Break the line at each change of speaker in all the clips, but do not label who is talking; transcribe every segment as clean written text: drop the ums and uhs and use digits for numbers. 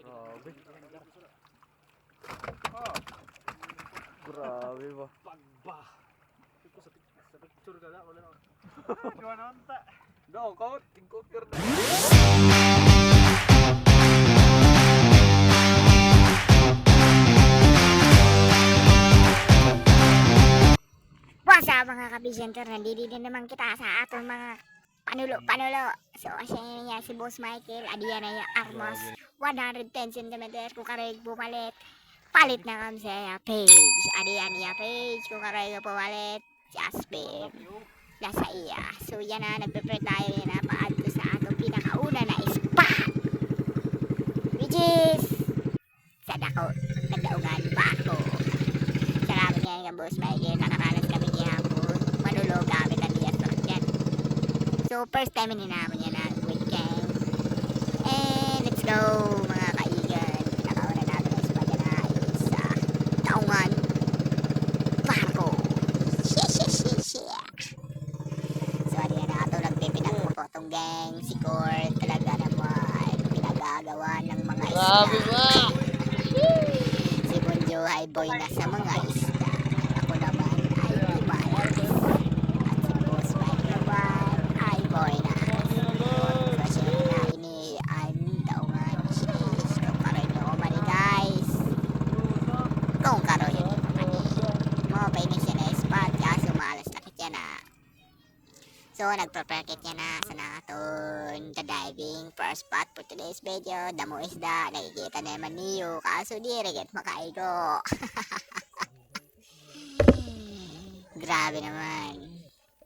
Grabe. Grabe ba?
Pagba. Sa picture ka na, wala na. Gawa na unta.
No, kaut. Tingkot ka na.
What's up mga kabisenter, nandito din naman kita sa atong mga panulo. So kasi niya si Boss Michael, adiyan na yung Armos 110 cm kung karig bumalit. Palit na kami sa page. Adiyan niya page kung karig bumalit. Jasper. Nasa iya. So yan na, nagpe-prepare tayo na paad ko sa atong pinakauna na spot. Which is sa dako. Nagdaugan pa ako. Salamat nga yung Boss Michael. Nakakalas kami gihapon. Manulog kami na niya sa yan. So first time namin yan na weekend. And let's go mga kaigan. Pinakauna namin na spot yan na isa. Taungan. Barko. So ano yan na ito. Nagpipinag mo po itong gang. Si Cord. Talaga naman. Pinagagawa ng mga isla.
Grabe ba?
Si Bonjo ay boy na sa mga isda. Ako naman ay ibay. At si Boss Mike naman ay boy na. So siya na inian daungan. Sheesh. Kung karoon nyo kumani guys. Kung karoon nyo kumani. Mga painis siya na spot. Kaso maalas na kitya na. So nagprepare kitya na sa naton diving first spot for today's video. Damo isda. Nakikita naman niyo. Kaso di regit makaigo. Grabe naman.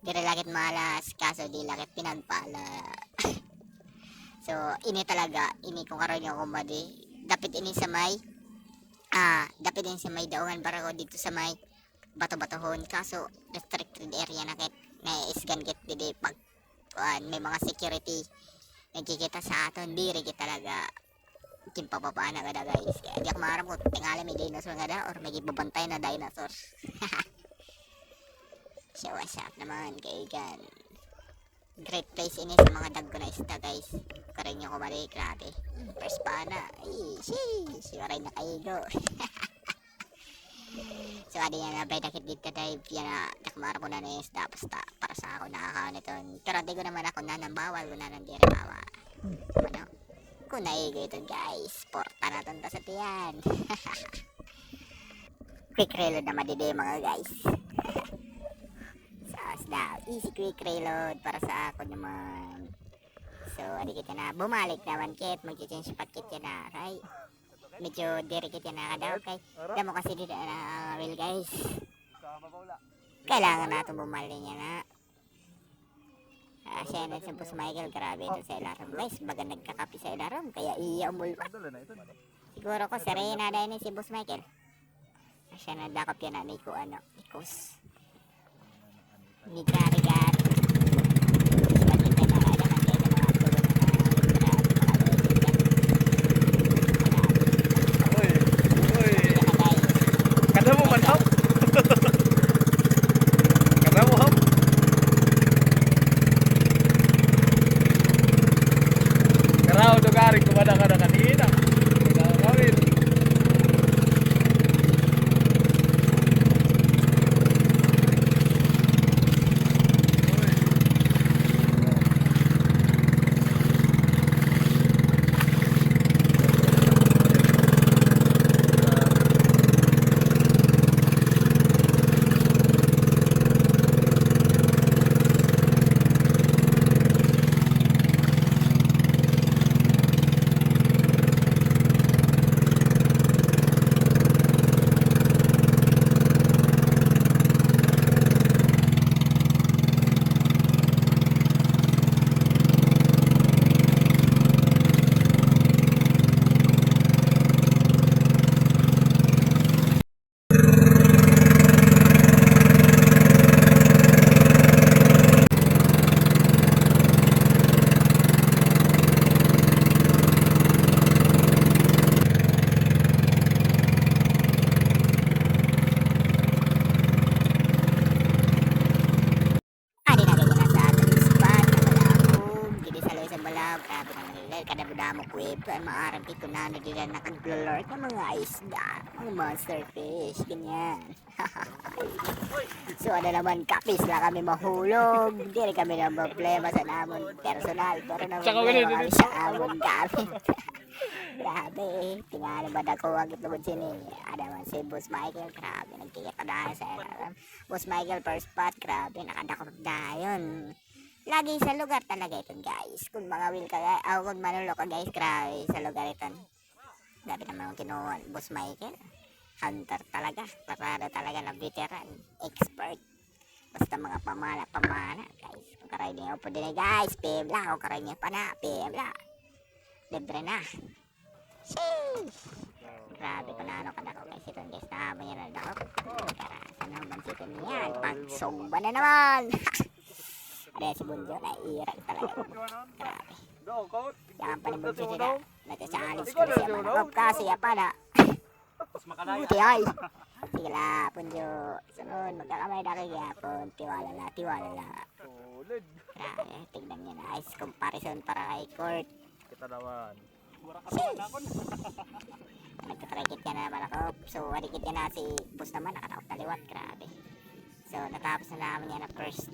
Di lakit malas. Kaso di lakit pinagpala. So ini talaga. Ini kung karoon yung kumadi. Dapit ini sa may. Dapit ini sa may daungan para ko dito sa may bato-batohon. Kaso restricted area na kit. Na-isgan kit didi pag may mga security nagkikita sa aton. Di regit talaga. Kimpapapa na kada guys. Kaya di ako maharap kung tingala may dinosaur nga da or may ibabantay na dinosaur. So what's up naman kaigan. Great place ini sa mga dagko na isda guys. Karin nyo kumali, grabe. First pa na. Ay, sheesh. Waray na kaigo. So adi yan na nakit dito dive. Yan na nakamara ko na na isda. Basta para sa ako nakakaon ito. Pero di ko naman ako na nang bawal. Ko na nang dire bawal. Ano? Kung naigo ito guys. Porta na ito sa tiyan. Quick reload na madidi mga guys. Easy quick reload para sa ako naman. So adi kita na bumalik naman kit. Mag-change spot kit yan na. Okay? Medyo diri kit yan na kadaw. Okay? Damo kasi dito na real guys. Kailangan na itong bumalik niya na. Siya na si Boss Michael. Grabe ito sa ilaram guys. Baga nagkakapi sa ilaram. Kaya iya umulpa. Siguro ko serena dahil ni si Boss Michael. Siya na dakap yan na ni ko ano. Ikos. Nigar.
Kada mo man hap. Kada mo hap. Karaw to gari kumada kada kanina. Kawin.
mo kuweba, maarampi ko na nila nakaglalord ng mga isda, mga monster fish, ganyan. So ano naman, kapis lang kami mahulog, hindi rin kami na problema sa namon personal, pero na problema kami sa amon gamit. Grabe, tingnan ba na ko ang itubod sini. Ada man si Boss Michael, grabe, nagkikita na sa Boss Michael first spot, grabe, nakadakot na yun. Lagi sa lugar talaga ito guys. Kung mga will ka, kung manulo ka guys, grabe sa lugar ito. Grabe naman ang kinuha, Boss Michael. Hunter talaga, parada talaga na veteran, expert. Basta mga pamana guys. Kung karay niya po din guys, PM lang. Kung karay niya pa na, PM lang. Libre na. Sheesh! Grabe pa na ano ka na ko guys. Ito guys, tama niya na ako. Karasan naman sito niya. Pagsumba na naman. Ada si Bunjo, naiiral talaga. Grabe. Jangan pa ni Bunjo sila. Nagsasalis ko siya manakop kasi apa na. Buti ay. Sige la, Bunjo. Sunod, magkakamay na kayo yapon. Tiwala la. Grabe, tignan niya na. Ice comparison para kay Court.
Kita naman.
Nagkatrakit ka na naman ako. So, adikit ka na si Boss naman. Nakatakot taliwat. Grabe. So, natapos na naman niya na first.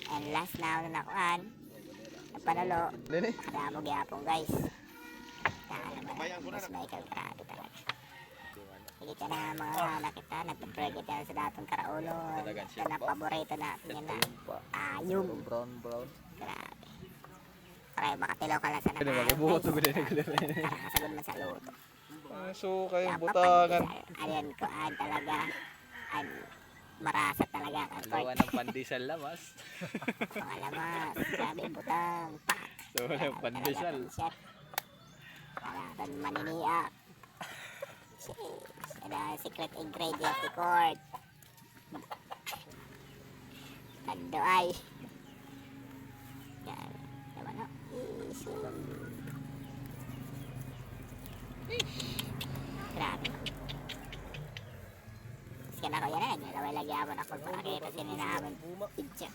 And last na ako nakuhan. Nagpanalo. Kaya mo gyapon guys. Kaya naman. Boss Michael. Grabe talaga. Sige ka na mga nakita. Nagpa-pregit yan sa datong karaulo. Na paborito natin yan na. Ayong.
Brown.
Grabe. Para makatilaw ka lang sa
Ano
nakain.
buto ba din
Para kasagod man sa luto.
So kayong
butangan. Ayan ko talaga. Marasa talaga ka.
Dalawa ng pandesal lamas.
Mga lamas. Grabe butang. Pak.
Dalawa ng pandesal.
Kalatan maniniak. Ada secret ingredient ni Court. Tando ay. Yan. Naman no. Easy. Grabe. Kaya ako yan eh. Nalaway lagi ako na pagpakita sininaman. Pidya.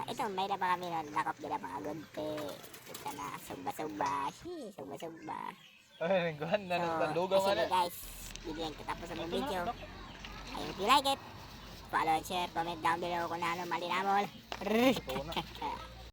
Ito, may na pa kami na nakap nila mga gunte. Ito na, sumba-sumba. Sumba-sumba.
Ay, guhan na nagtalugaw nga na.
Guys, bibigyan ko tapos ang video. Ayun, if you like it, follow and share, comment down below kung ano mali namol.